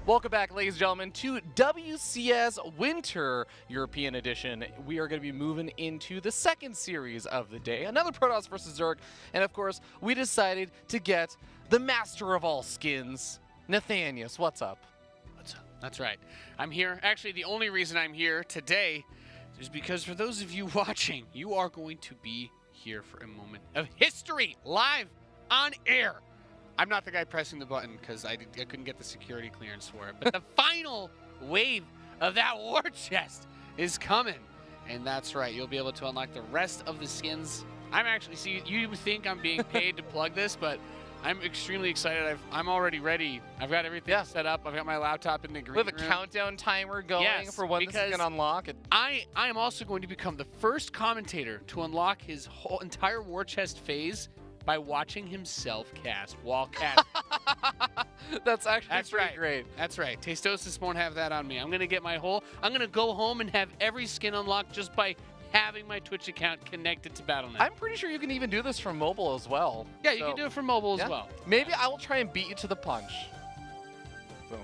Welcome back, ladies and gentlemen, to WCS Winter European Edition. We are going to be moving into the second series of the day, another Protoss versus Zerg, and of course, we decided to get the master of all skins, Nathanius. What's up? What's up? That's right. I'm here. Actually, the only reason I'm here today is because for those of you watching, you are going to be here for a moment of history, live on air. I'm not the guy pressing the button because I couldn't get the security clearance for it. But the final wave of that war chest is coming. And that's right. You'll be able to unlock the rest of the skins. I'm actually, see, you think I'm being paid to plug this, but I'm extremely excited. I'm already ready. I've got everything set up. I've got my laptop in the green room. We have a countdown timer going for when this is going to unlock. I am also going to become the first commentator to unlock his whole entire war chest phase by watching himself cast while casting. That's actually pretty great. That's right. Tastosis won't have that on me. I'm going to get my whole... I'm going to go home and have every skin unlocked just by having my Twitch account connected to Battle.net. I'm pretty sure you can even do this from mobile as well. Yeah, you can do it from mobile as well. Maybe I will try and beat you to the punch. Boom.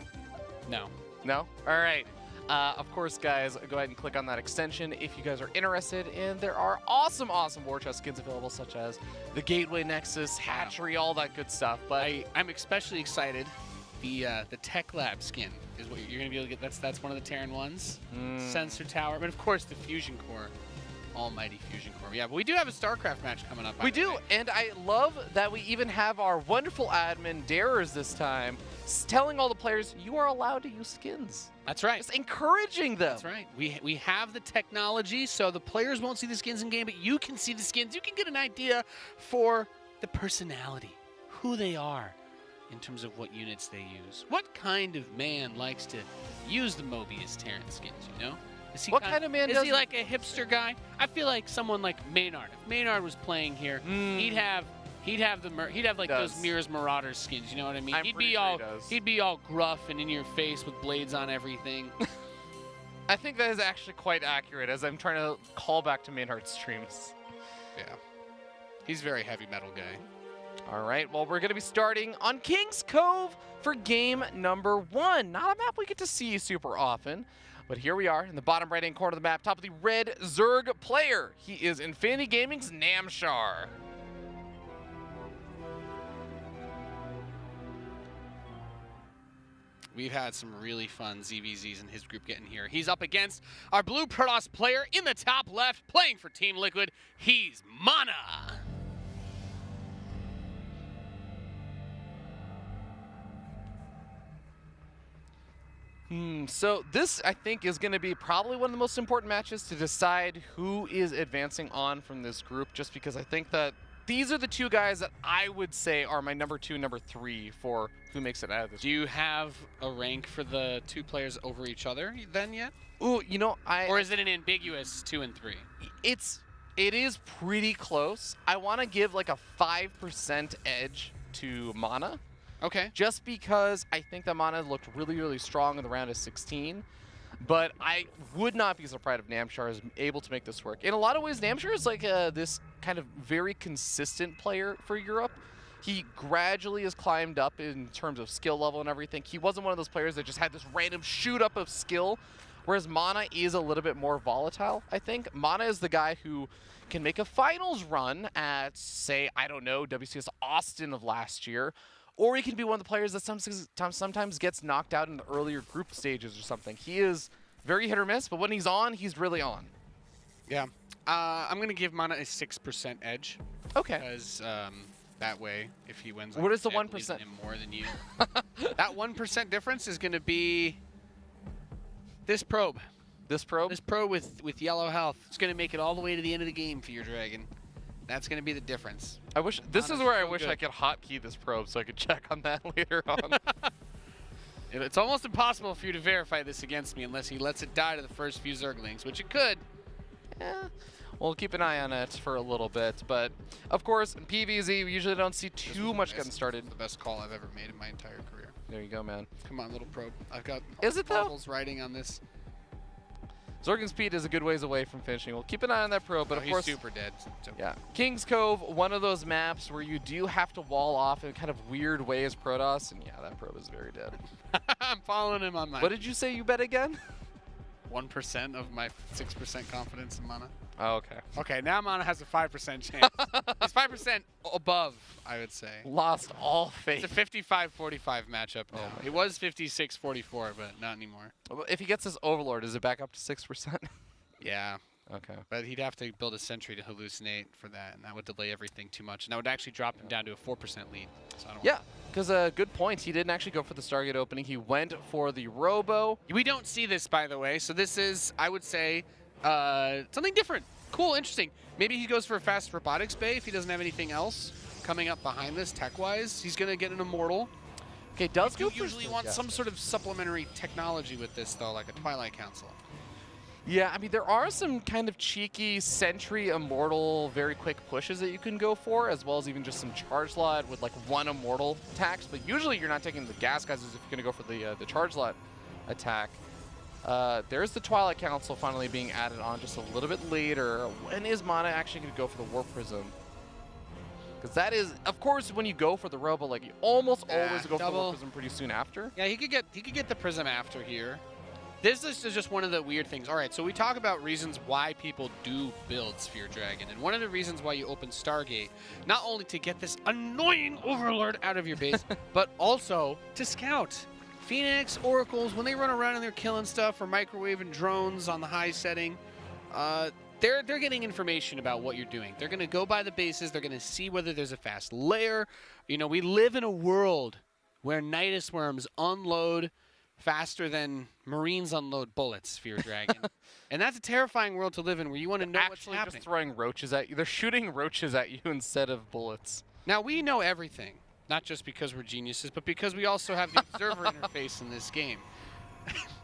No. No? All right. Of course, guys, go ahead and click on that extension if you guys are interested. And there are awesome war chest skins available, such as the Gateway Nexus, Hatchery, all that good stuff. But I'm especially excited. The Tech Lab skin is what you're going to be able to get. That's one of the Terran ones. Sensor Tower, but of course the Fusion Core. Almighty Fusion Core. Yeah, but we do have a StarCraft match coming up. We do, and I love that we even have our wonderful admin, Darers, this time, telling all the players, you are allowed to use skins. That's right. Just encouraging them. That's right. We have the technology, so the players won't see the skins in game, but you can see the skins. You can get an idea for the personality, who they are, in terms of what units they use. What kind of man likes to use the Mobius Terran skins, you know? What kind of man is he like a hipster guy? I feel like someone like Maynard. If Maynard was playing here, he'd have like those Mirror's Marauders skins. You know what I mean? He'd be all gruff and in your face with blades on everything. I think that is actually quite accurate, as I'm trying to call back to Maynard's streams. Yeah, he's a very heavy metal guy. All right, well, we're going to be starting on King's Cove for game number 1. Not a map we get to see super often. But here we are in the bottom right-hand corner of the map, top of the red Zerg player. He is Infinity Gaming's Namshar. We've had some really fun ZVZs in his group getting here. He's up against our blue Protoss player in the top left, playing for Team Liquid. He's MaNa. So this, I think, is going to be probably one of the most important matches to decide who is advancing on from this group, just because I think that these are the two guys that I would say are my number 2, number 3 for who makes it out of this. Do you have a rank for the two players over each other then yet? Ooh, you know, or is it an ambiguous 2 and 3? It is pretty close. I want to give like a 5% edge to MaNa. Okay. Just because I think that MaNa looked really, really strong in the round of 16. But I would not be surprised if Namshar is able to make this work. In a lot of ways, Namshar is like this kind of very consistent player for Europe. He gradually has climbed up in terms of skill level and everything. He wasn't one of those players that just had this random shoot up of skill, whereas MaNa is a little bit more volatile, I think. MaNa is the guy who can make a finals run at, say, I don't know, WCS Austin of last year, or he can be one of the players that sometimes gets knocked out in the earlier group stages or something. He is very hit or miss, but when he's on, he's really on. Yeah. I'm going to give MaNa a 6% edge. Okay. Because that way, if he wins, what is the 1%? More than you. That 1% difference is going to be this probe. This probe? This probe with yellow health. It's going to make it all the way to the end of the game for your dragon. That's going to be the difference. I wish this is where I wish I could hotkey this probe so I could check on that later on. It's almost impossible for you to verify this against me unless he lets it die to the first few Zerglings, which it could. Yeah. We'll keep an eye on it for a little bit, but of course, in PvZ, we usually don't see too much getting started. The best call I've ever made in my entire career. There you go, man. Come on, little probe. I've got bubbles riding on this. Zerging speed is a good ways away from finishing. We'll keep an eye on that probe, but of course, he's super dead. So. Yeah, King's Cove, one of those maps where you do have to wall off in kind of weird ways, Protoss, and yeah, that probe is very dead. I'm following him on my. What did you say you bet again? 1% of my 6% confidence in MaNa. Oh, okay. Okay, now MaNa has a 5% chance. It's 5% above, I would say. Lost all faith. It's a 55-45 matchup now. It was 56-44, but not anymore. If he gets his Overlord, is it back up to 6%? Yeah. Okay. But he'd have to build a sentry to hallucinate for that, and that would delay everything too much. And that would actually drop him down to a 4% lead. So I don't Yeah, because good point. He didn't actually go for the Stargate opening. He went for the Robo. We don't see this, by the way. So this is, I would say, something different. Cool, interesting. Maybe he goes for a fast robotics bay if he doesn't have anything else coming up behind this tech-wise. He's going to get an Immortal. Okay, does You go for usually want some sort of supplementary technology with this, though, like a Twilight Council. Yeah, I mean, there are some kind of cheeky Sentry Immortal, very quick pushes that you can go for, as well as even just some Charge Lot with like one Immortal attacks. But usually you're not taking the gas guys if you're going to go for the Charge Lot attack. There's the Twilight Council finally being added on just a little bit later. When is MaNa actually going to go for the Warp Prism? Because that is, of course, when you go for the Robo, like you almost always go for the Warp Prism pretty soon after. Yeah, he could get the Prism after here. This is just one of the weird things. All right, so we talk about reasons why people do build Sphere Dragon, and one of the reasons why you open Stargate, not only to get this annoying Overlord out of your base, but also to scout. Phoenix, Oracles, when they run around and they're killing stuff or microwaving drones on the high setting, they're getting information about what you're doing. They're going to go by the bases. They're going to see whether there's a fast lair. You know, we live in a world where Nidus Worms unload faster than Marines unload bullets, Sphere Dragon. And that's a terrifying world to live in where you want to know what's happening. Just throwing roaches at you. They're shooting roaches at you instead of bullets. Now, we know everything, not just because we're geniuses, but because we also have the observer interface in this game.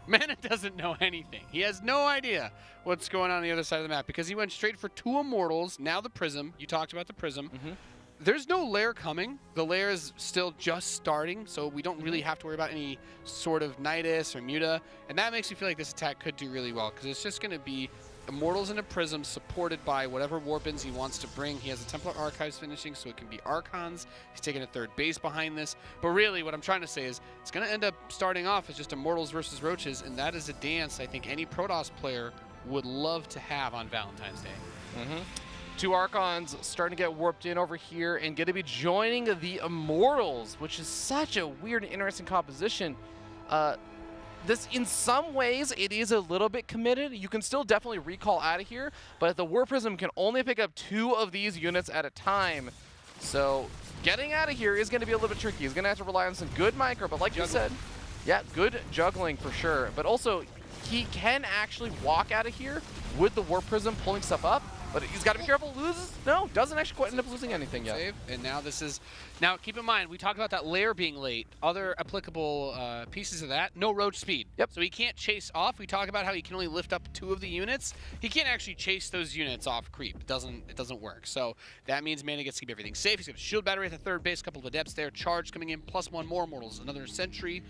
MaNa doesn't know anything. He has no idea what's going on the other side of the map because he went straight for 2 Immortals, now the Prism. You talked about the Prism. Mm-hmm. There's no lair coming. The lair is still just starting, so we don't really have to worry about any sort of Nidus or Muta, and that makes me feel like this attack could do really well, because it's just going to be Immortals and a Prism supported by whatever Warpins he wants to bring. He has a Templar Archives finishing, so it can be Archons. He's taking a third base behind this. But really, what I'm trying to say is it's going to end up starting off as just Immortals versus Roaches, and that is a dance I think any Protoss player would love to have on Valentine's Day. Mm-hmm. 2 Archons starting to get warped in over here and going to be joining the Immortals, which is such a weird and interesting composition. This, in some ways, it is a little bit committed. You can still definitely recall out of here, but the Warp Prism can only pick up 2 of these units at a time. So getting out of here is going to be a little bit tricky. He's going to have to rely on some good micro, but like you said, yeah, good juggling for sure. But also, he can actually walk out of here with the Warp Prism pulling stuff up. But he's got to be careful. Loses? No, doesn't actually quite end up losing anything yet. Save. And now this is... Now, keep in mind, we talked about that lair being late. Other applicable pieces of that, no roach speed. Yep. So he can't chase off. We talk about how he can only lift up 2 of the units. He can't actually chase those units off creep. It doesn't work. So that means MaNa gets to keep everything safe. He's got a shield battery at the third base, a couple of adepts there. Charge coming in, plus 1 more Immortals, another Sentry.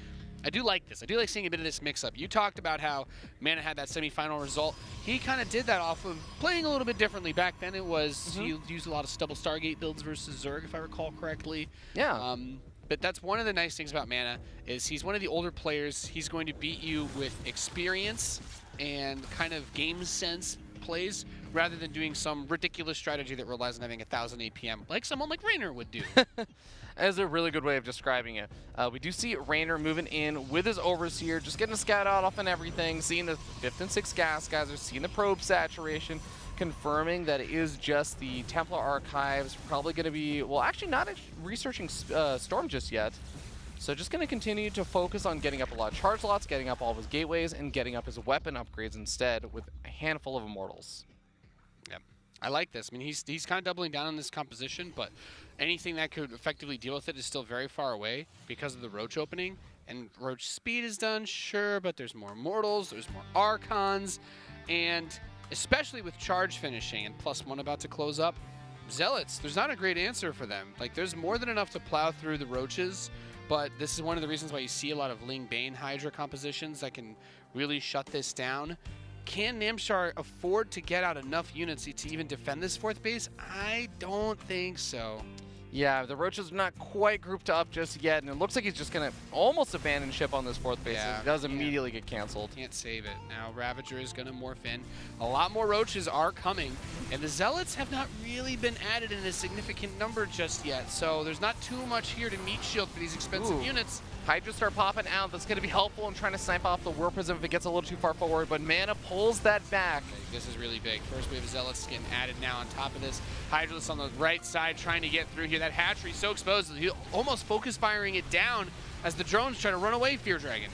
I do like this. I do like seeing a bit of this mix-up. You talked about how MaNa had that semifinal result. He kind of did that off of playing a little bit differently. Back then it was, he used a lot of stubble Stargate builds versus Zerg, if I recall correctly. Yeah. But that's one of the nice things about MaNa, is he's one of the older players. He's going to beat you with experience and kind of game sense plays, rather than doing some ridiculous strategy that relies on having 1,000 APM, like someone like Raynor would do. That is a really good way of describing it. We do see Raynor moving in with his Overseer, just getting a scout out off and everything, seeing the 5th and 6th gas guys, are seeing the probe saturation, confirming that it is just the Templar Archives, probably going to be, well, actually not researching Storm just yet. So just going to continue to focus on getting up a lot of charge lots, getting up all of his gateways, and getting up his weapon upgrades instead with a handful of Immortals. Yep. I like this. I mean, he's kind of doubling down on this composition, but anything that could effectively deal with it is still very far away because of the Roach opening. And Roach speed is done, sure, but there's more Immortals, there's more Archons, and especially with charge finishing and +1 about to close up, Zealots, there's not a great answer for them. Like, there's more than enough to plow through the Roaches, but this is one of the reasons why you see a lot of Ling Bane Hydra compositions that can really shut this down. can Namshar afford to get out enough units to even defend this 4th base? I don't think so. Yeah, the Roaches are not quite grouped up just yet, and it looks like he's just going to almost abandon ship on this 4th base. Yeah, It does immediately get canceled. Can't save it. Now Ravager is going to morph in. A lot more Roaches are coming, and the Zealots have not really been added in a significant number just yet, so there's not too much here to meat shield for these expensive units. Hydra start popping out. That's going to be helpful in trying to snipe off the War Prism if it gets a little too far forward, but MaNa pulls that back. Okay, this is really big. First wave of Zealots getting added now on top of this. Hydralisk on the right side trying to get through here. That hatchery so exposed. He almost focus firing it down as the drones try to run away Fear Dragon.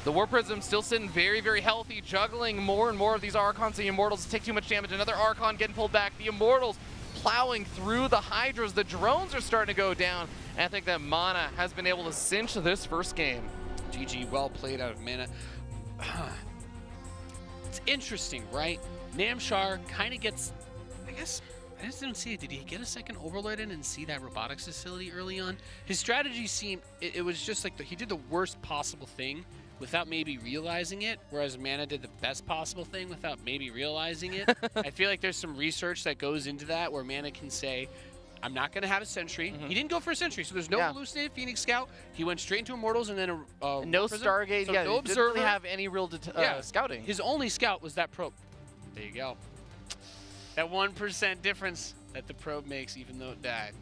The War Prism still sitting very, very healthy, juggling more and more of these Archons. The Immortals take too much damage. Another Archon getting pulled back. The Immortals plowing through the Hydras. The drones are starting to go down. And I think that MaNa has been able to cinch this first game. GG, well played out of MaNa. It's interesting, right? Namshar kind of gets, I guess, I just didn't see it. Did he get a second Overlord in and see that robotics facility early on? His strategy seemed, it was just like he did the worst possible thing without maybe realizing it, whereas MaNa did the best possible thing without maybe realizing it. I feel like there's some research that goes into that where MaNa can say, I'm not going to have a Sentry. He didn't go for a Sentry, so there's no hallucinated Phoenix Scout. He went straight into Immortals and then a no Prism. Stargate. So yeah, no he Observer. didn't really have any real scouting. His only scout was that probe. There you go. That 1% difference that the probe makes, even though it died.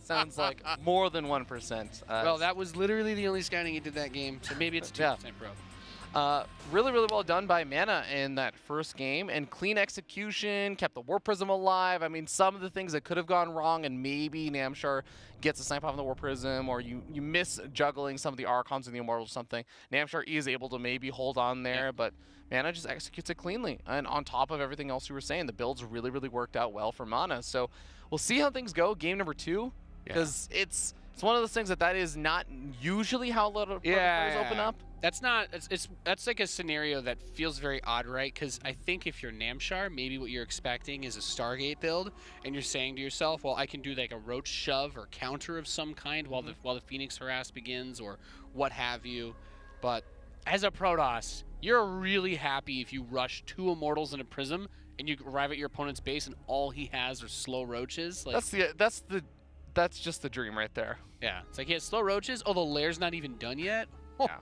Sounds like more than 1%. Well, that was literally the only scouting he did that game, so maybe it's a 2% probe. Really, really well done by MaNa in that first game, and clean execution, kept the War Prism alive. I mean, some of the things that could have gone wrong, and maybe Namshar gets a snipe off on the War Prism, or you miss juggling some of the Archons and the Immortals or something. Namshar is able to maybe hold on there, but MaNa just executes it cleanly. And on top of everything else you were saying, the builds really, really worked out well for MaNa. So we'll see how things go game number 2, because it's one of those things that is not usually how a lot of players open up. That's not. That's like a scenario that feels very odd, right? Because I think if you're Namshar, maybe what you're expecting is a Stargate build, and you're saying to yourself, "Well, I can do like a Roach shove or counter of some kind while the Phoenix harass begins, or what have you." But as a Protoss, you're really happy if you rush 2 Immortals and a Prism, and you arrive at your opponent's base, and all he has are slow Roaches. Like, that's just the dream right there. Yeah, it's like he has slow Roaches. Oh, the lair's not even done yet. Yeah.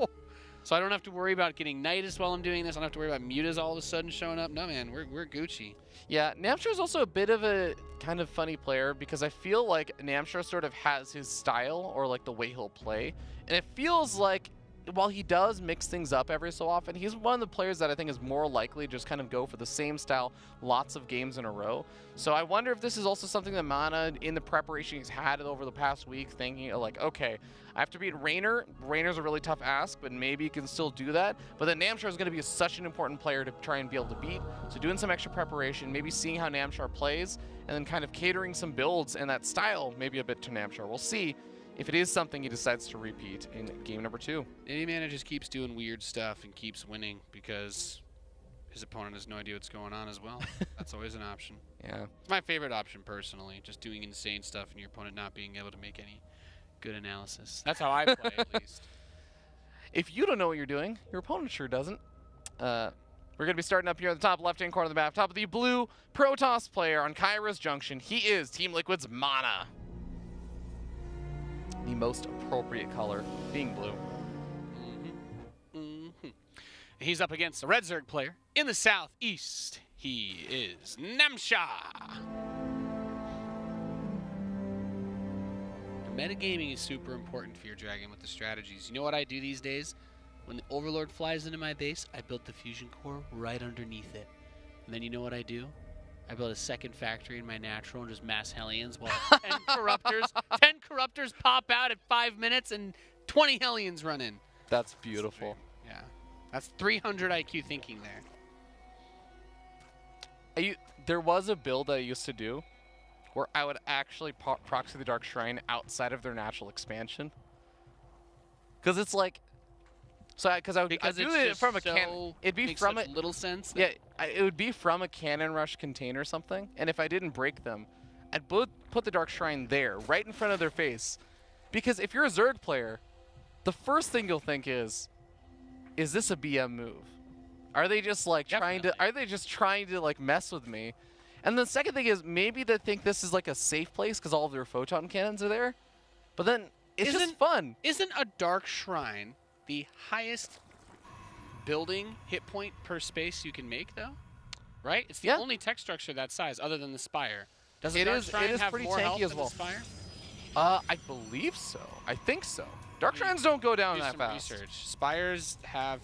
So I don't have to worry about getting Nidus while I'm doing this. I don't have to worry about Mutas all of a sudden showing up. No, man, we're Gucci. Yeah, Namshar is also a bit of a kind of funny player, because I feel like Namshar sort of has his style, or like the way he'll play. And it feels like while he does mix things up every so often, he's one of the players that I think is more likely to just kind of go for the same style lots of games in a row. So I wonder if this is also something that MaNa, in the preparation he's had over the past week, thinking like, okay, I have to beat Raynor. Raynor's a really tough ask, but maybe he can still do that. But then Namshar is going to be such an important player to try and be able to beat. So doing some extra preparation, maybe seeing how Namshar plays, and then kind of catering some builds and that style maybe a bit to Namshar. We'll see if it is something he decides to repeat in game number 2. Maybe MaNa just keeps doing weird stuff and keeps winning because his opponent has no idea what's going on as well. That's always an option. Yeah. It's my favorite option, personally, just doing insane stuff and your opponent not being able to make any good analysis. That's how I play, at least. If you don't know what you're doing, your opponent sure doesn't. We're going to be starting up here at the top left-hand corner of the map. Top of the blue Protoss player on Kairos Junction. He is Team Liquid's MaNa. The most appropriate color being blue. He's up against a Red Zerg player in the southeast. He is Namshar. Metagaming is super important for your Dragon with the strategies. You know what I do these days? When the Overlord flies into my base, I build the fusion core right underneath it. And then you know what I do? I build a second factory in my natural and just mass Hellions while 10 corruptors pop out at 5 minutes and 20 Hellions run in. That's beautiful. Yeah. That's 300 IQ thinking there. There was a build I used to do where I would actually proxy the Dark Shrine outside of their natural expansion. Because it's like... I'd do it from a cannon. It'd be from a little sense. Yeah, it would be from a cannon rush container or something. And if I didn't break them, I'd put the Dark Shrine there, right in front of their face. Because if you're a Zerg player, the first thing you'll think is this a BM move? Are they just like Definitely. are they just trying to like mess with me? And the second thing is maybe they think this is like a safe place because all of their photon cannons are there. But then it's just fun. Isn't a Dark Shrine the highest building hit point per space you can make, though? Right? It's the only tech structure that size other than the Spire. Does a Dark Shrine have pretty more health tanky as than well. the Spire? I believe so. I think so. Dark Shrines don't go down Do that some fast. research. Spires have,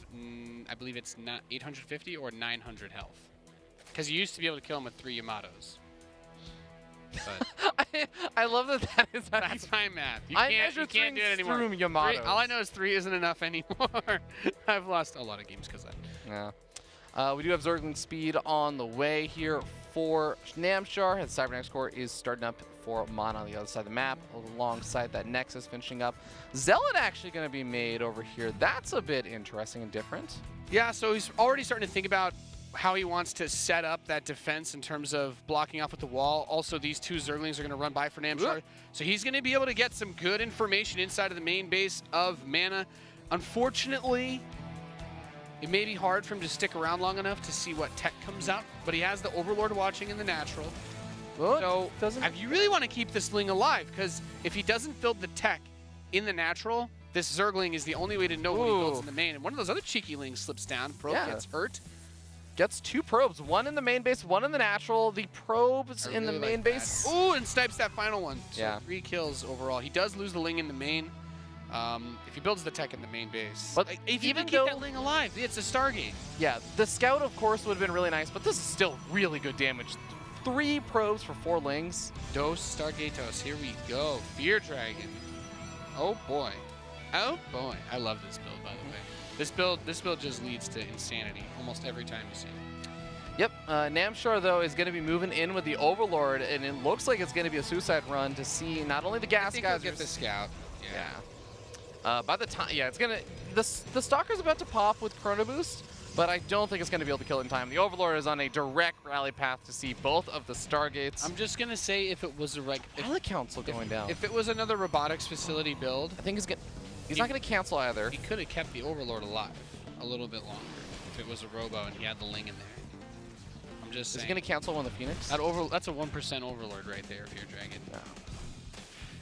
I believe it's not 850 or 900 health. Because you used to be able to kill them with 3 Yamatos. But I love that is how that's my math. You I can't measure do it anymore. through Yamatos. All I know is 3 isn't enough anymore. I've lost a lot of games because of that. Yeah. We do have Zergling speed on the way here for Namshar. His Cybernetics core is starting up for MaNa on the other side of the map, alongside that Nexus finishing up. Zealot actually going to be made over here. That's a bit interesting and different. Yeah, so he's already starting to think about how he wants to set up that defense in terms of blocking off with the wall. Also, these 2 Zerglings are going to run by for Namshar. So he's going to be able to get some good information inside of the main base of MaNa. Unfortunately, it may be hard for him to stick around long enough to see what tech comes out, but he has the Overlord watching in the natural. Well, So if you really want to keep this Ling alive, because if he doesn't build the tech in the natural, this Zergling is the only way to know what he builds in the main. And one of those other cheeky Lings slips down, Probe gets hurt. Gets 2 probes, 1 in the main base, 1 in the natural. The probes in the main base. Ooh, and snipes that final one. So Yeah. 3 kills overall. He does lose the Ling in the main. If he builds the tech in the main base. But Like, if you even can keep though- that Ling alive, it's a Stargate. Yeah, the scout, of course, would have been really nice, but this is still really good damage. 3 probes for 4 Lings. Dos Stargatos, here we go. Fear Dragon. Oh boy. Oh boy. I love this build, by the way. This build just leads to insanity almost every time you see it. Yep, Namshar, though, is going to be moving in with the Overlord, and it looks like it's going to be a suicide run to see not only the gas guys get the scout. Yeah. By the time, it's going to, the Stalker's about to pop with Chrono Boost, but I don't think it's going to be able to kill in time. The Overlord is on a direct rally path to see both of the Stargates. I'm just gonna say if it was a Pilot Council going down. If it was another robotics facility build, I think he's not going to cancel either. he could have kept the Overlord alive a little bit longer if it was a robo and he had the Ling in there. I'm just saying. Is he going to cancel on the Phoenix? That's a 1% Overlord right there, Fear Dragon. No.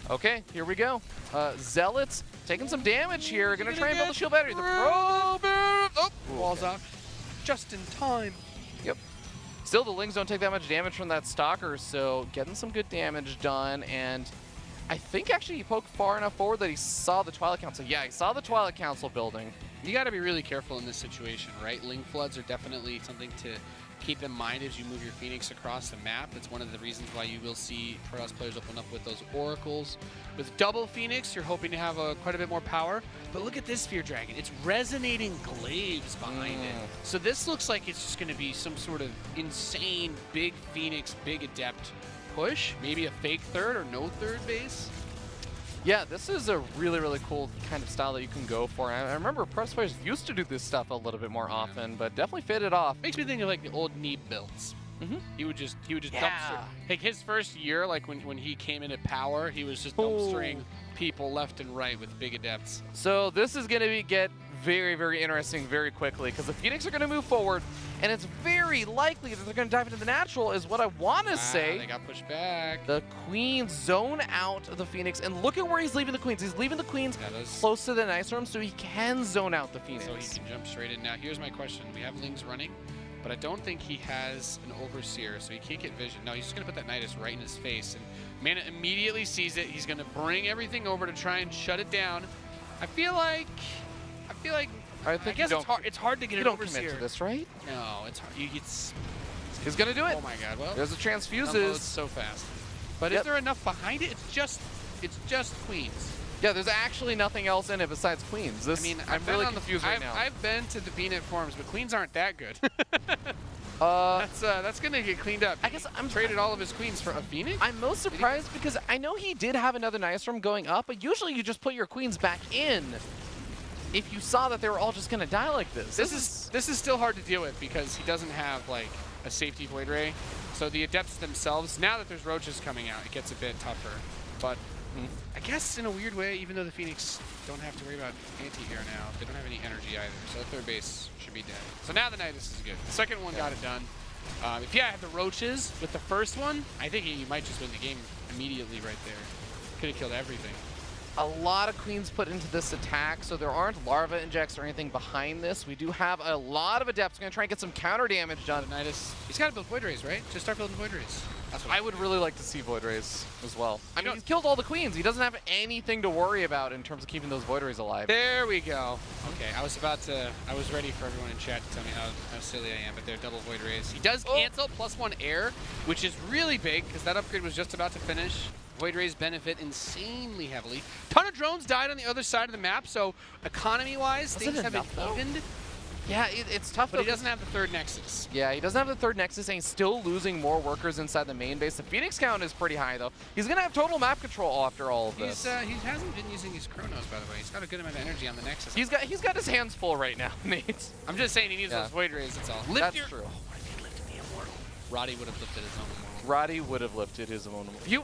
Okay, here we go. Zealots taking some damage here. Gonna try and build a shield battery. The probe. Walls off. Just in time. Yep. Still, the Lings don't take that much damage from that Stalker, so getting some good damage done. And I think actually he poked far enough forward that he saw the Twilight Council. Yeah, he saw the Twilight Council building. You got to be really careful in this situation, right? Ling floods are definitely something to keep in mind as you move your Phoenix across the map. It's one of the reasons why you will see Protoss players open up with those Oracles. With double Phoenix, you're hoping to have quite a bit more power. But look at this Fear Dragon. It's resonating glaives behind it. So this looks like it's just going to be some sort of insane big Phoenix, big Adept push. Maybe a fake third or no third base. Yeah, this is a really, really cool kind of style that you can go for. I remember Protoss players used to do this stuff a little bit more often, but definitely fit it off. Makes me think of like the old Neeb builds. He would just dumpster. Like his first year, like when he came into power, he was just dumpstering people left and right with big Adepts. So this is going to get very, very interesting very quickly because the Phoenix are going to move forward, and it's very likely that they're going to dive into the natural is what I want to say. They got pushed back. The Queens zone out the Phoenix, and look at where he's leaving the Queens. He's leaving the Queens close to the Nice Room so he can zone out the Phoenix. So he can jump straight in. Now here's my question. We have Lings running, but I don't think he has an Overseer, so he can't get vision. No, he's just going to put that Nidus right in his face, and MaNa immediately sees it. He's going to bring everything over to try and shut it down. I feel like I guess it's hard to get an Overseer. You don't commit to this, right? No, it's hard. He's going to do it. Oh my god, well. There's the transfuses. Unloads so fast. But is there enough behind it? It's just Queens. Yeah, there's actually nothing else in it besides Queens. I'm really confused right now. I've been to the VNet forums, but Queens aren't that good. That's gonna get cleaned up. I guess I'm traded all of his Queens for a Phoenix. I'm most surprised because I know he did have another Nice Room going up, but usually you just put your Queens back in if you saw that they were all just gonna die like this. This is still hard to deal with because he doesn't have like a safety Void Ray. So the Adepts themselves, now that there's Roaches coming out, it gets a bit tougher. But I guess in a weird way, even though the Phoenix don't have to worry about anti-air now, they don't have any energy either, so the third base should be dead. So now the Nidus is good. The second one got it done. If you had the Roaches with the first one, I think he might just win the game immediately right there. Could have killed everything. A lot of queens put into this attack, so there aren't larva injects or anything behind this. We do have a lot of adepts. Going to try and get some counter damage done. Nidus, he's got to build Void Rays, right? Just start building Void Rays. That's what I would really like to see Void Rays as well. I mean, he's killed all the queens. He doesn't have anything to worry about in terms of keeping those Void Rays alive. There we go. Okay, I was ready for everyone in chat to tell me how silly I am, but they're double Void Rays. He does cancel +1 air, which is really big because that upgrade was just about to finish. Void Rays benefit insanely heavily. Ton of drones died on the other side of the map, so economy-wise, things have been evened. Yeah, it's tough. But he doesn't have the third Nexus. Yeah, he doesn't have the third Nexus, and he's still losing more workers inside the main base. The Phoenix count is pretty high, though. He's going to have total map control after all of this. He hasn't been using his Chronos, by the way. He's got a good amount of energy on the Nexus. He's got his hands full right now, Nate. I'm just saying he needs those Void Rays, that's all. That's true. Oh, what if he lifted the Immortal? Roddy would have lifted his own Immortal. Roddy would have lifted his own Immortal. He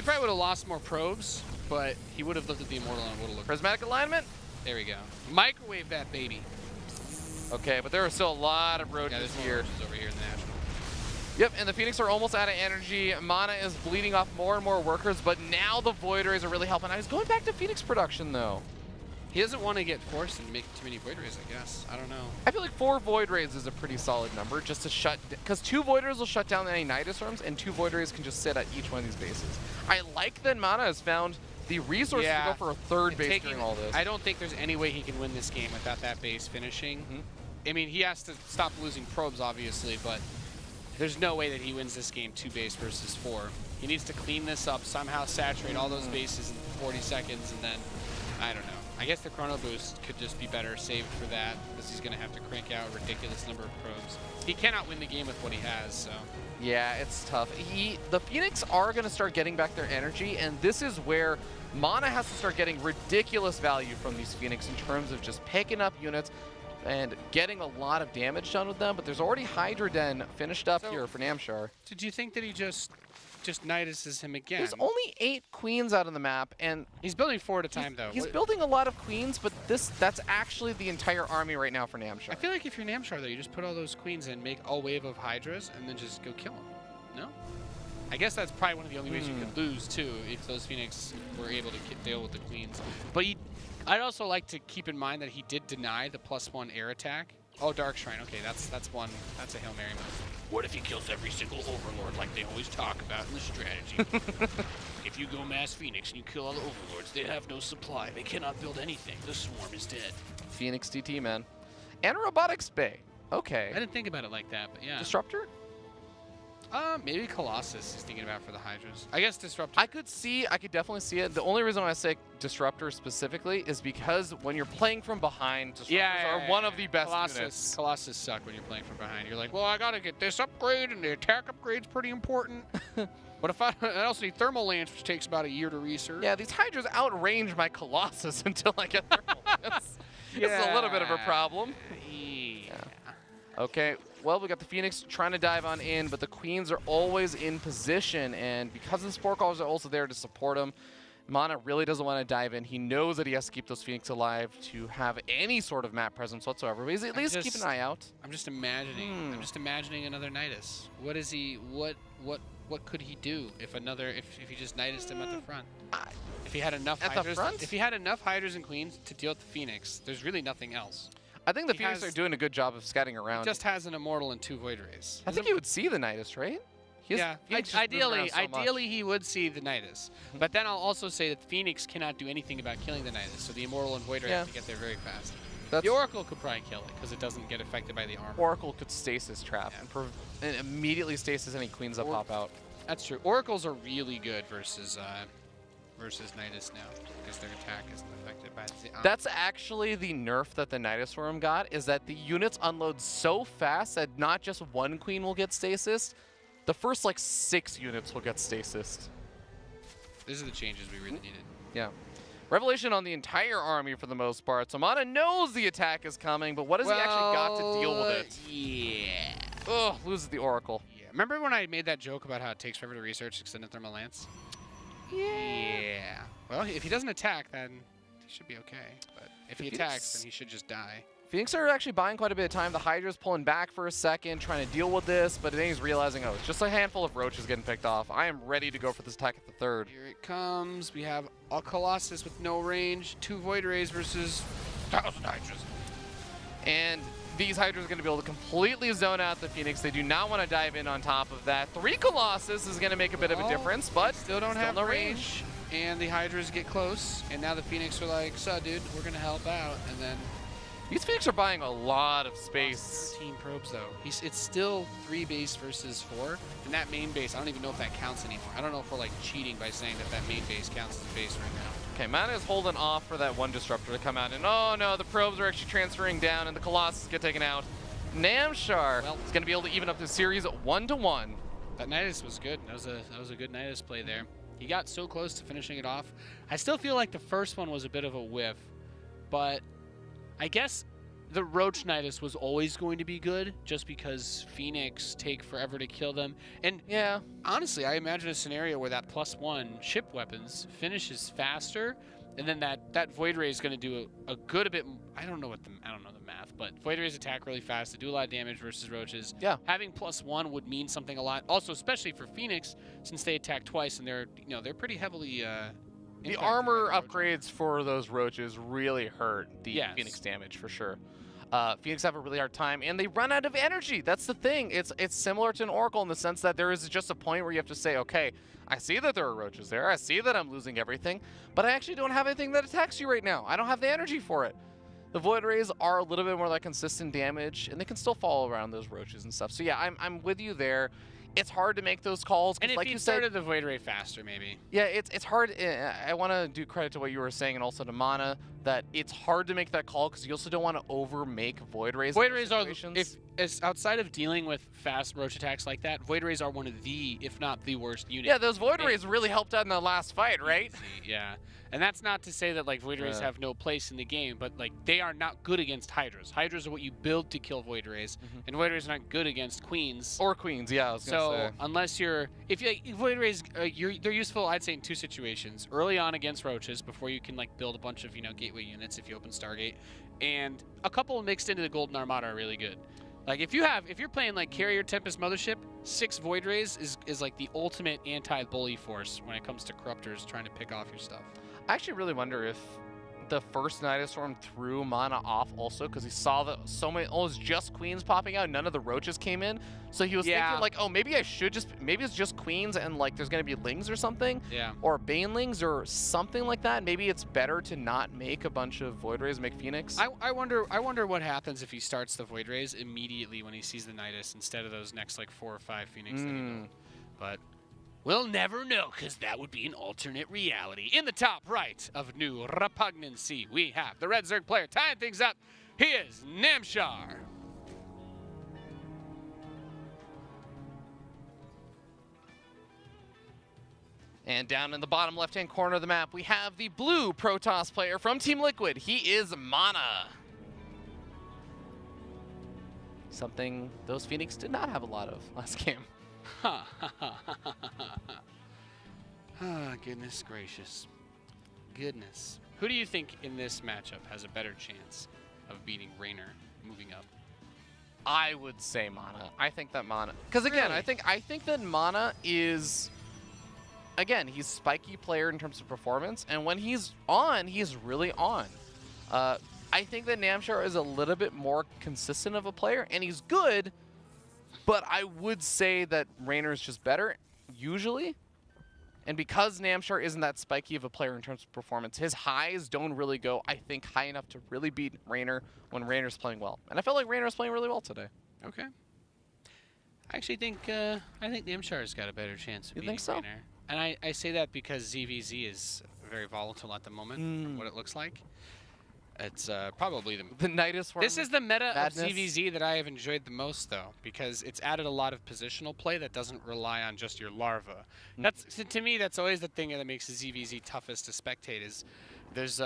probably would have lost more probes, but he would have lifted the Immortal and would have looked. Prismatic alignment? There we go. Microwave that baby. Okay, but there are still a lot of roaches here. Over here in the National. Yep, and the Phoenix are almost out of energy. MaNa is bleeding off more and more workers, but now the Void Rays are really helping out. He's going back to Phoenix production, though. He doesn't want to get forced and make too many Void Rays, I guess. I don't know. I feel like 4 Void Rays is a pretty solid number just to shut, because 2 Void Rays will shut down any Nidus Storms, and 2 Void Rays can just sit at each one of these bases. I like that MaNa has found the resources to go for a third base during all this. I don't think there's any way he can win this game without that base finishing. I mean, he has to stop losing probes, obviously, but there's no way that he wins this game 2 base versus 4. He needs to clean this up, somehow saturate all those bases in 40 seconds, and then, I don't know. I guess the Chrono Boost could just be better saved for that, because he's going to have to crank out a ridiculous number of probes. He cannot win the game with what he has, so. Yeah, it's tough. The Phoenix are going to start getting back their energy, and this is where MaNa has to start getting ridiculous value from these Phoenix in terms of just picking up units and getting a lot of damage done with them, but there's already Hydra Den finished up here for Namshar. Did you think that he just Niduses him again? There's only 8 queens out on the map, and he's building 4 at a time, though. He's building a lot of queens, but that's actually the entire army right now for Namshar. I feel like if you're Namshar, though, you just put all those queens in, make a wave of Hydras, and then just go kill them. No? I guess that's probably one of the only ways you could lose, too, if those Phoenix were able to deal with the queens. But I'd also like to keep in mind that he did deny the +1 air attack. Oh, Dark Shrine. Okay, that's a Hail Mary move. What if he kills every single Overlord like they always talk about in the strategy? If you go Mass Phoenix and you kill all the Overlords, they have no supply. They cannot build anything. The swarm is dead. Phoenix DT, man. And Robotics Bay. Okay. I didn't think about it like that, but yeah. Disruptor? Maybe Colossus is thinking about for the Hydras. I guess Disruptor. I could definitely see it. The only reason why I say Disruptor specifically is because when you're playing from behind, Disruptors are one of the best units. Colossus suck when you're playing from behind. You're like, well, I gotta get this upgrade, and the attack upgrade's pretty important. But if I also need Thermal Lance, which takes about a year to research. Yeah, these Hydras outrange my Colossus until I get Thermal Lance. It's a little bit of a problem. Yeah. Okay, well, we got the Phoenix trying to dive on in, but the Queens are always in position, and because the Spore Callers are also there to support him, MaNa really doesn't want to dive in. He knows that he has to keep those Phoenix alive to have any sort of map presence whatsoever, but he's at least keep an eye out. I'm just imagining. I'm just imagining another Nidus. What is he? What could he do if he just Nidused him at the front? If he had enough Hydras, if he had enough Hydras and Queens to deal with the Phoenix, there's really nothing else. I think the Phoenix are doing a good job of scatting around. He just has an Immortal and 2 Void Rays. I think he would see the Nidus, right? Ideally he would see the Nidus. But then I'll also say that the Phoenix cannot do anything about killing the Nidus, so the Immortal and Void Ray have to get there very fast. The Oracle could probably kill it, because it doesn't get affected by the armor. Oracle could stasis trap and immediately stasis any Queens that pop out. That's true. Oracles are really good versus Nidus now, because their attack isn't affected by the armor. That's actually the nerf that the Nidus Worm got, is that the units unload so fast that not just one Queen will get stasis, the first like 6 units will get stasis. These are the changes we really needed. Yeah. Revelation on the entire army for the most part. So MaNa knows the attack is coming, but what has he actually got to deal with it? Yeah. Ugh, loses the Oracle. Yeah. Remember when I made that joke about how it takes forever to research Extended Thermal Lance? Yeah. Well, if he doesn't attack, then he should be okay. But if he attacks, then he should just die. Phoenix are actually buying quite a bit of time. The Hydra's pulling back for a second, trying to deal with this, but then he's realizing, oh, it's just a handful of roaches getting picked off. I am ready to go for this attack at the third. Here it comes. We have a Colossus with no range, 2 Void Rays versus 1,000 Hydras. And these Hydras are going to be able to completely zone out the Phoenix. They do not want to dive in on top of that. 3 Colossus is going to make a bit of a difference, but still don't have no range. And the Hydras get close, and now the Phoenix are like, so dude, we're going to help out. And then these Phoenix are buying a lot of space. 13 probes, though. It's still 3 base versus 4. And that main base, I don't even know if that counts anymore. I don't know if we're like cheating by saying that main base counts as a base right now. Okay, MaNa is holding off for that one disruptor to come out. And oh no, the probes are actually transferring down and the Colossus get taken out. Namshar is going to be able to even up the series 1-1. That Nidus was good. That was a good Nidus play there. He got so close to finishing it off. I still feel like the first one was a bit of a whiff, but I guess the Roach Nidus was always going to be good just because Phoenix take forever to kill them. And yeah, honestly, I imagine a scenario where that +1 ship weapons finishes faster, and then that Void Ray is going to do a good bit. I don't know the math, but Void Rays attack really fast. They do a lot of damage versus roaches. Yeah, having +1 would mean something a lot. Also, especially for Phoenix, since they attack twice and they're pretty heavily. The armor upgrades for those roaches really hurt the Phoenix damage for sure. Phoenix have a really hard time, and they run out of energy. That's the thing. It's similar to an Oracle in the sense that there is just a point where you have to say, okay, I see that there are roaches there. I see that I'm losing everything, but I actually don't have anything that attacks you right now. I don't have the energy for it. The Void Rays are a little bit more like consistent damage, and they can still follow around those roaches and stuff. So yeah, I'm with you there. It's hard to make those calls. And if like you said, started the Void Ray faster, maybe. Yeah, it's hard. I want to do credit to what you were saying, and also to MaNa, that it's hard to make that call because you also don't want to over-make Void Rays. Void Rays are, if outside of dealing with fast roach attacks like that, Void Rays are one of the, if not the worst units. Yeah, those Void Rays really helped out in the last fight, right? Yeah. And that's not to say that like Void Rays have no place in the game, but like they are not good against Hydras. Hydras are what you build to kill Void Rays, and Void Rays are not good against Queens. Or Queens, yeah. I was gonna say. Unless you're, Void Rays, they're useful, I'd say, in 2 situations: early on against roaches, before you can like build a bunch of gateway units if you open Stargate, and a couple mixed into the Golden Armada are really good. Like if you're playing like Carrier Tempest Mothership, 6 Void Rays is like the ultimate anti-bully force when it comes to corruptors trying to pick off your stuff. I actually really wonder if the first Nidus Storm threw MaNa off also because he saw that so many, it was just Queens popping out, none of the roaches came in. So he was thinking like, oh, maybe it's just Queens and like there's going to be Lings or something. Yeah. Or Banelings or something like that. Maybe it's better to not make a bunch of Void Rays, make Phoenix. I wonder what happens if he starts the Void Rays immediately when he sees the Nidus instead of those next like 4 or 5 Phoenix that he built. But we'll never know, because that would be an alternate reality. In the top right of new Repugnancy, we have the Red Zerg player tying things up. He is Namshar. And down in the bottom left-hand corner of the map, we have the blue Protoss player from Team Liquid. He is MaNa. Something those Phoenix did not have a lot of last game. Oh, goodness gracious. Goodness. Who do you think in this matchup has a better chance of beating Raynor moving up? I would say MaNa. I think that MaNa, because again, I think that MaNa is, again, he's spiky player in terms of performance, and when he's on, he's really on. I think that Namshar is a little bit more consistent of a player, and he's good. But I would say that Raynor is just better, usually. And because Namshar isn't that spiky of a player in terms of performance, his highs don't really go, I think, high enough to really beat Raynor when Raynor's playing well. And I felt like Raynor's playing really well today. Okay. I actually think Namshar's got a better chance of beating Raynor. And I say that because ZVZ is very volatile at the moment, what it looks like. It's probably the Nidus Worm. This is the meta of ZVZ that I have enjoyed the most, though, because it's added a lot of positional play that doesn't rely on just your larva. That's, to me, that's always the thing that makes the ZVZ toughest to spectate. Is there's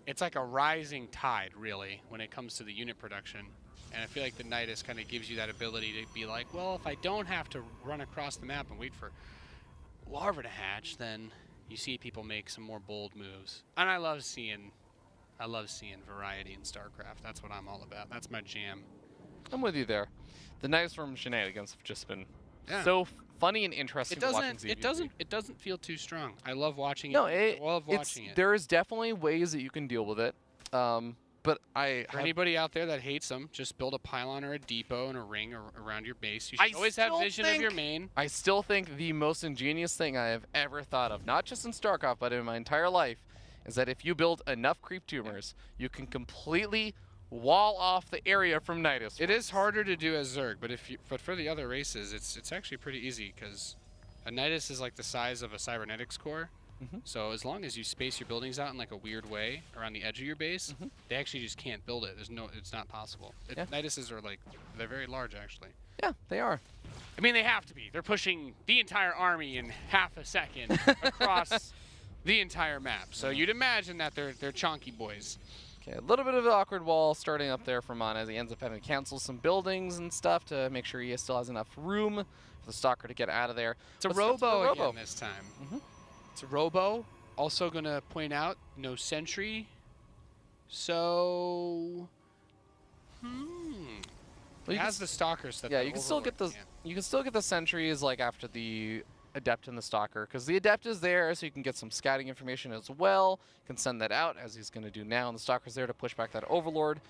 it's like a rising tide, really, when it comes to the unit production. And I feel like the Nidus kind of gives you that ability to be like, well, if I don't have to run across the map and wait for larva to hatch, then you see people make some more bold moves. And I love seeing variety in StarCraft. That's what I'm all about. That's my jam. I'm with you there. The Night Storm shenanigans have just been Yeah. so funny and interesting. It doesn't feel too strong. I love watching it. No, I love watching it. There's definitely ways that you can deal with it. But For anybody out there that hates them, just build a pylon or a depot and a ring around your base. You should always have vision of your main. I still think the most ingenious thing I have ever thought of, not just in StarCraft, but in my entire life, is that if you build enough creep tumors, you can completely wall off the area from Nidus. It is harder to do as Zerg, but for the other races, it's actually pretty easy because a Nidus is like the size of a cybernetics core. So as long as you space your buildings out in like a weird way around the edge of your base, they actually just can't build it. It's not possible. Niduses are they're very large actually. Yeah, they are. I mean, they have to be. They're pushing the entire army in half a second across the entire map. So you'd imagine that they're chonky boys. Okay, a little bit of an awkward wall starting up there for MaNa as he ends up having to cancel some buildings and stuff to make sure he still has enough room for the Stalker to get out of there. It's a robo again this time. It's a robo. Also going to point out, no sentry. So, it has the Stalkers. That yeah, you can still get the sentries like after the Adept and the Stalker, because the Adept is there, so you can get some scouting information as well. You can send that out as he's going to do now, and the Stalker's there to push back that Overlord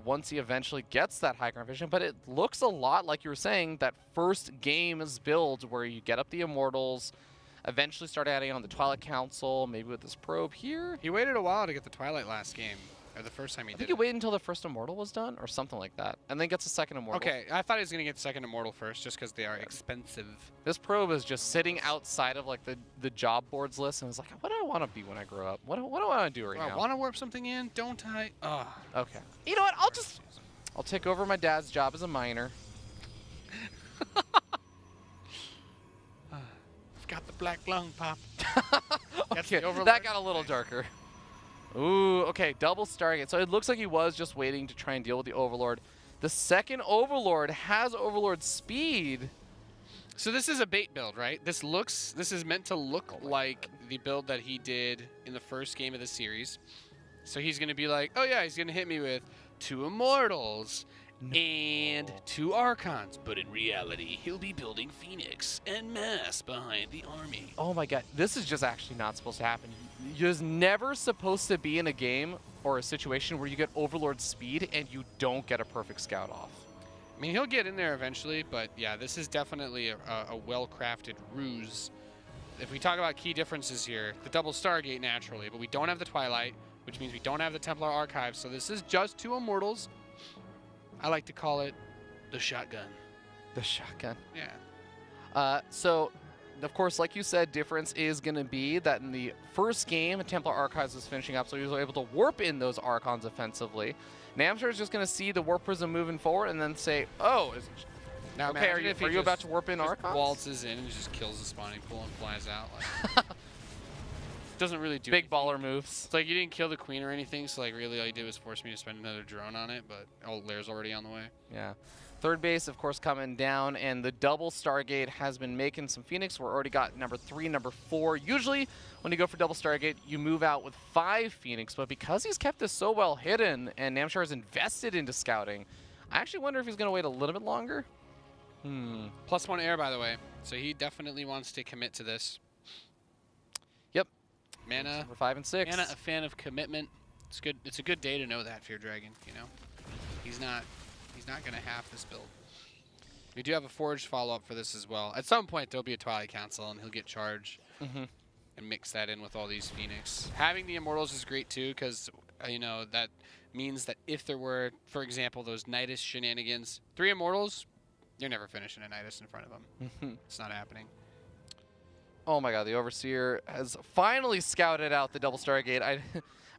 once he eventually gets that high ground vision. But it looks a lot like you were saying that first game is build where you get up the Immortals. Eventually start adding on the Twilight Council, maybe with this probe here. He waited a while to get the Twilight last game, or the first time he did. I think he waited until the first Immortal was done, or something like that, and then gets the second Immortal. Okay, I thought he was going to get the second Immortal first, just because they are expensive. This probe is just sitting outside of like the job boards list, and it's like, what do I want to be when I grow up? What do I want to do right now? I want to warp something in, don't I? Okay. You know what? I'll take over my dad's job as a miner. Got the black lung pop. Okay, that got a little darker. Ooh, okay, double Stargate. So it looks like he was just waiting to try and deal with the Overlord. The second Overlord has Overlord speed. So this is a bait build, right? This is meant to look like the build that he did in the first game of the series. So he's going to be like, oh yeah, he's going to hit me with 2 Immortals. And 2 Archons, but in reality, he'll be building Phoenix and Mass behind the army. Oh my god, this is just actually not supposed to happen. You're never supposed to be in a game or a situation where you get Overlord speed and you don't get a perfect scout off. I mean, he'll get in there eventually, but yeah, this is definitely a well-crafted ruse. If we talk about key differences here, the double Stargate naturally, but we don't have the Twilight, which means we don't have the Templar Archive, so this is just 2 Immortals. I like to call it the shotgun. The shotgun. Yeah. So, of course, like you said, difference is going to be that in the first game, Templar Archives was finishing up, so he was able to warp in those Archons offensively. Namshar is just going to see the Warp Prism moving forward and then say, oh, now okay, are you about to warp in Archons? Waltzes in and just kills the spawning pool and flies out. Like, doesn't really do big anything. Baller moves. It's like you didn't kill the queen or anything, so like really all you did was force me to spend another drone on it, but Lair's already on the way. Yeah. Third base, of course, coming down, and the double Stargate has been making some Phoenix. We're already got number 3, number 4. Usually, when you go for double Stargate, you move out with 5 Phoenix, but because he's kept this so well hidden, and Namshar has invested into scouting, I actually wonder if he's going to wait a little bit longer. +1 air, by the way, so he definitely wants to commit to this. Yep. MaNa for 5 and 6. MaNa, a fan of commitment. It's good. It's a good day to know that, Fear Dragon. You know, he's not going to half this build. We do have a Forged follow-up for this as well. At some point, there'll be a Twilight Council, and he'll get charged and mix that in with all these Phoenix. Having the Immortals is great, too, because, you know, that means that if there were, for example, those Nidus shenanigans, 3 Immortals, you're never finishing a Nidus in front of them. It's not happening. Oh, my God. The Overseer has finally scouted out the double Stargate.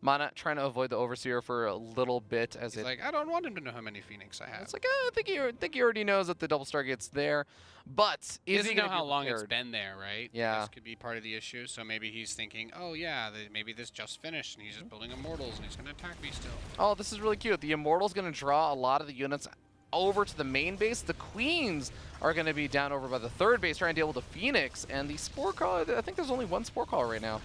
MaNa trying to avoid the Overseer for a little bit as He's like, I don't want him to know how many Phoenix I have. It's like, I think he already knows that the double Stargate's there, but is he know how long it's been there, right? Yeah. This could be part of the issue, so maybe he's thinking, oh yeah, maybe this just finished, and he's just building Immortals, and he's going to attack me still. Oh, this is really cute. The Immortal's going to draw a lot of the units over to the main base. The Queens are going to be down over by the third base trying to deal with the Phoenix. And the Spore Caller, I think there's only one Spore Caller right now.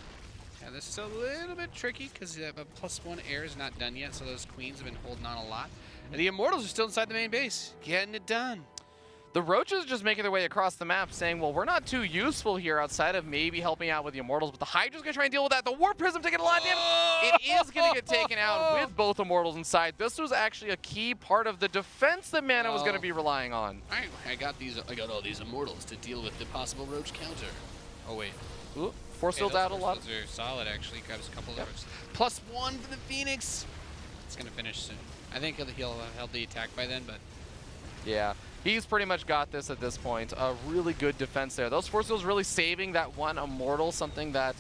Yeah, this is a little bit tricky because the +1 air is not done yet, so those Queens have been holding on a lot. And the Immortals are still inside the main base, getting it done. The Roaches just making their way across the map saying, well, we're not too useful here outside of maybe helping out with the Immortals, but the Hydra's going to try and deal with that. The Warp Prism taking a lot of damage. It is going to get taken out with both Immortals inside. This was actually a key part of the defense that MaNa was going to be relying on. All right, I got all these Immortals to deal with the possible Roach counter. Oh, wait. Ooh, force field out a lot. Those are solid, actually. Grabs a couple of those. +1 for the Phoenix. It's going to finish soon. I think he'll have held the attack by then, but... Yeah, he's pretty much got this at this point. A really good defense there. Those force fields really saving that one Immortal, something that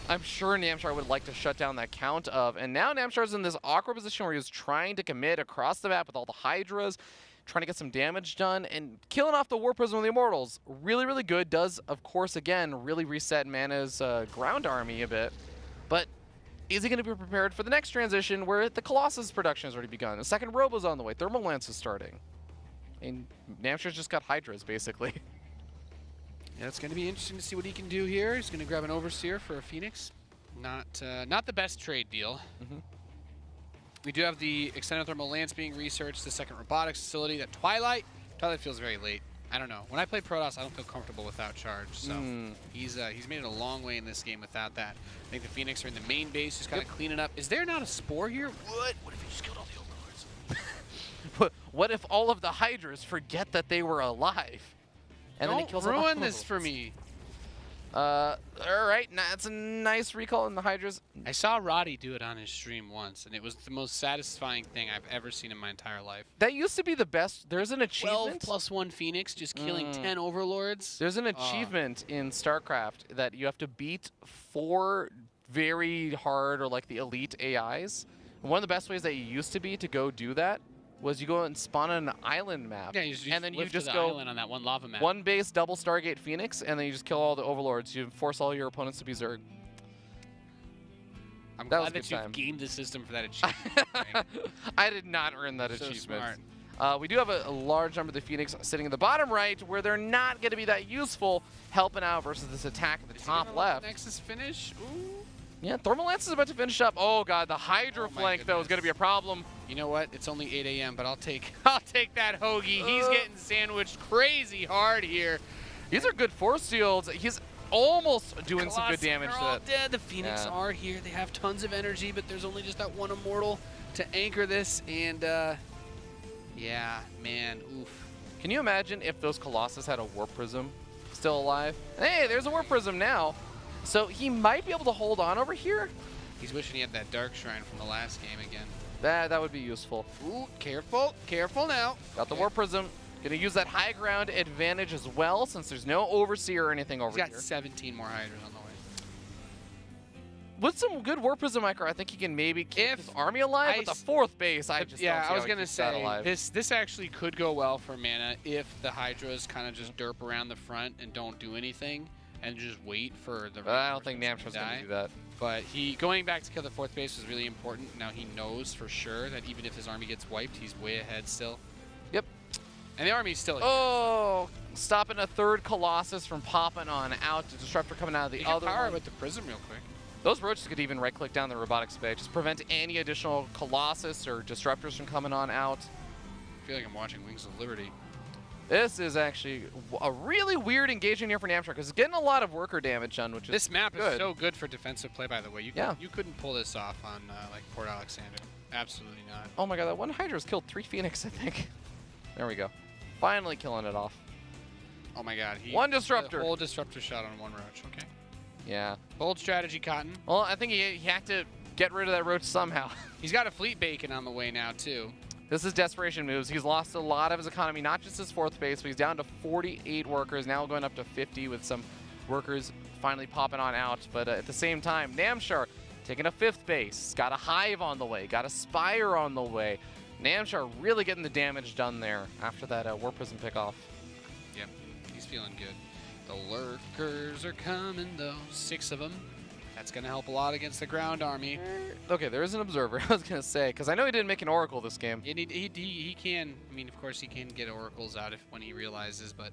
I'm sure Namshar would like to shut down that count of. And now Namshar's in this awkward position where he's trying to commit across the map with all the Hydras, trying to get some damage done, and killing off the Warp Prism with the Immortals. Really, really good. Does, of course, again, really reset MaNa's ground army a bit. But is he going to be prepared for the next transition where the Colossus production has already begun? The second Robo's on the way. Thermal Lance is starting. And Namshar's just got Hydras, basically. Yeah, it's going to be interesting to see what he can do here. He's going to grab an Overseer for a Phoenix. Not the best trade deal. We do have the Extended Thermal Lance being researched, the second robotics facility, that Twilight feels very late. I don't know. When I play Protoss, I don't feel comfortable without charge. So he's made it a long way in this game without that. I think the Phoenix are in the main base, just kind of cleaning up. Is there not a Spore here? What? What if he just killed all the Overlords? What if all of the Hydras forget that they were alive? And then he kills all the ruin this for me. All right, that's a nice recall in the Hydras. I saw Roddy do it on his stream once, and it was the most satisfying thing I've ever seen in my entire life. That used to be the best. There's an achievement. 12+1 Phoenix, just killing 10 Overlords. There's an achievement in StarCraft that you have to beat 4 very hard or like the elite AIs. And one of the best ways that you used to be to go do that was you go and spawn on an island map. Yeah, and then you just the go island on that one lava map. One base, double Stargate Phoenix, and then you just kill all the Overlords. You force all your opponents to be Zerg. I'm glad that you've gamed the system for that achievement. I did not earn that achievement. Smart. We do have a large number of the Phoenix sitting in the bottom right, where they're not going to be that useful, helping out versus this attack at the top left. Nexus finish? Ooh. Yeah, Thermal Lance is about to finish up. Oh god, the Hydra flank though is going to be a problem. You know what? It's only 8 a.m., but I'll take that hoagie. He's getting sandwiched crazy hard here. These are good force shields. He's almost doing some good damage to that. Dead. The Phoenix are here. They have tons of energy, but there's only just that one Immortal to anchor this. And yeah, man, oof. Can you imagine if those Colossus had a Warp Prism still alive? Hey, there's a Warp Prism now. So he might be able to hold on over here. He's wishing he had that Dark Shrine from the last game again. That would be useful. Ooh, careful. Careful now. Got the Warp Prism. Gonna use that high ground advantage as well, since there's no Overseer or anything over here. He's got 17 more Hydras on the way. With some good Warp Prism micro, I think he can maybe keep his army alive. But the fourth base, I just don't see I was how gonna keeps that say alive. this actually could go well for MaNa if the Hydras kind of just derp around the front and don't do anything and just wait for the. I don't think Namshar's gonna do that. But going back to kill the fourth base was really important. Now he knows for sure that even if his army gets wiped, he's way ahead still. Yep. And the army's still here. Oh, stopping a third Colossus from popping on out. The Disruptor coming out of the other power one. with the Prism real quick. Those Roaches could even right-click down the robotics bay. Just prevent any additional Colossus or Disruptors from coming on out. I feel like I'm watching Wings of Liberty. This is actually a really weird engagement here for Namshar because it's getting a lot of worker damage done, which is This map good. is so good for defensive play, by the way. You couldn't pull this off on like Port Alexander. Absolutely not. Oh my god, that one Hydra's killed 3 Phoenix, I think. There we go. Finally killing it off. Oh my god. One Disruptor. The whole Disruptor shot on one Roach. Okay. Yeah. Bold strategy, Cotton. Well, I think he had to get rid of that Roach somehow. He's got a fleet bacon on the way now, too. This is desperation moves. He's lost a lot of his economy, not just his fourth base, but he's down to 48 workers, now going up to 50 with some workers finally popping on out. But at the same time, Namshar taking a fifth base, got a Hive on the way, got a Spire on the way. Namshar really getting the damage done there after that Warp Prism pickoff. Yep, he's feeling good. The lurkers are coming, though. 6 of them. That's going to help a lot against the ground army. Okay, there is an observer, I was going to say, because I know he didn't make an Oracle this game. And he can, I mean, of course, he can get oracles out when he realizes, but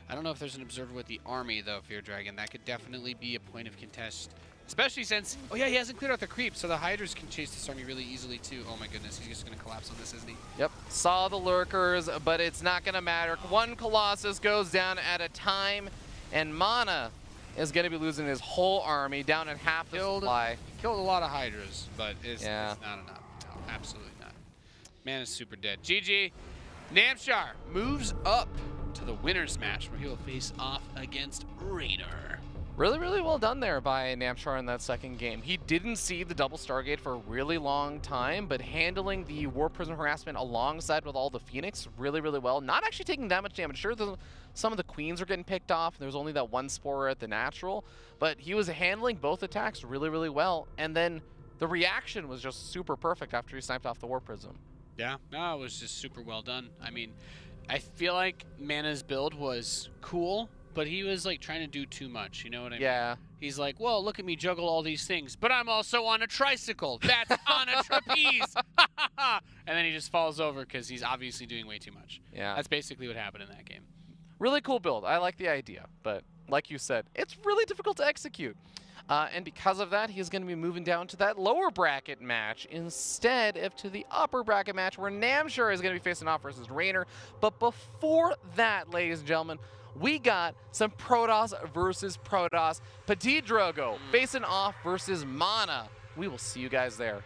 I don't know if there's an observer with the army, though, Fear Dragon. That could definitely be a point of contest, especially since, oh yeah, he hasn't cleared out the creep, so the Hydras can chase this army really easily, too. Oh my goodness, he's just going to collapse on this, isn't he? Yep, saw the lurkers, but it's not going to matter. One Colossus goes down at a time, and MaNa is going to be losing his whole army down at half the supply. He killed a lot of Hydras, but it's yeah. not enough. No, absolutely not. Man is super dead. GG. Namshar moves up to the winner's match where he will face off against Raider. Really, really well done there by Namshar in that second game. He didn't see the double Stargate for a really long time, but handling the Warp Prism harassment alongside with all the Phoenix really, really well. Not actually taking that much damage. Sure, some of the Queens were getting picked off. There was only that one Spore at the natural, but he was handling both attacks really, really well. And then the reaction was just super perfect after he sniped off the Warp Prism. Yeah, no, it was just super well done. I mean, I feel like MaNa's build was cool, but he was like trying to do too much, you know what I mean? Yeah. He's like, well, look at me juggle all these things, but I'm also on a tricycle. That's on a trapeze. And then he just falls over because he's obviously doing way too much. Yeah. That's basically what happened in that game. Really cool build. I like the idea, but like you said, it's really difficult to execute. And because of that, he's going to be moving down to that lower bracket match instead of to the upper bracket match where Namshar is going to be facing off versus Rainer. But before that, ladies and gentlemen, we got some Protoss versus Protoss. Petit Drogo facing off versus MaNa. We will see you guys there.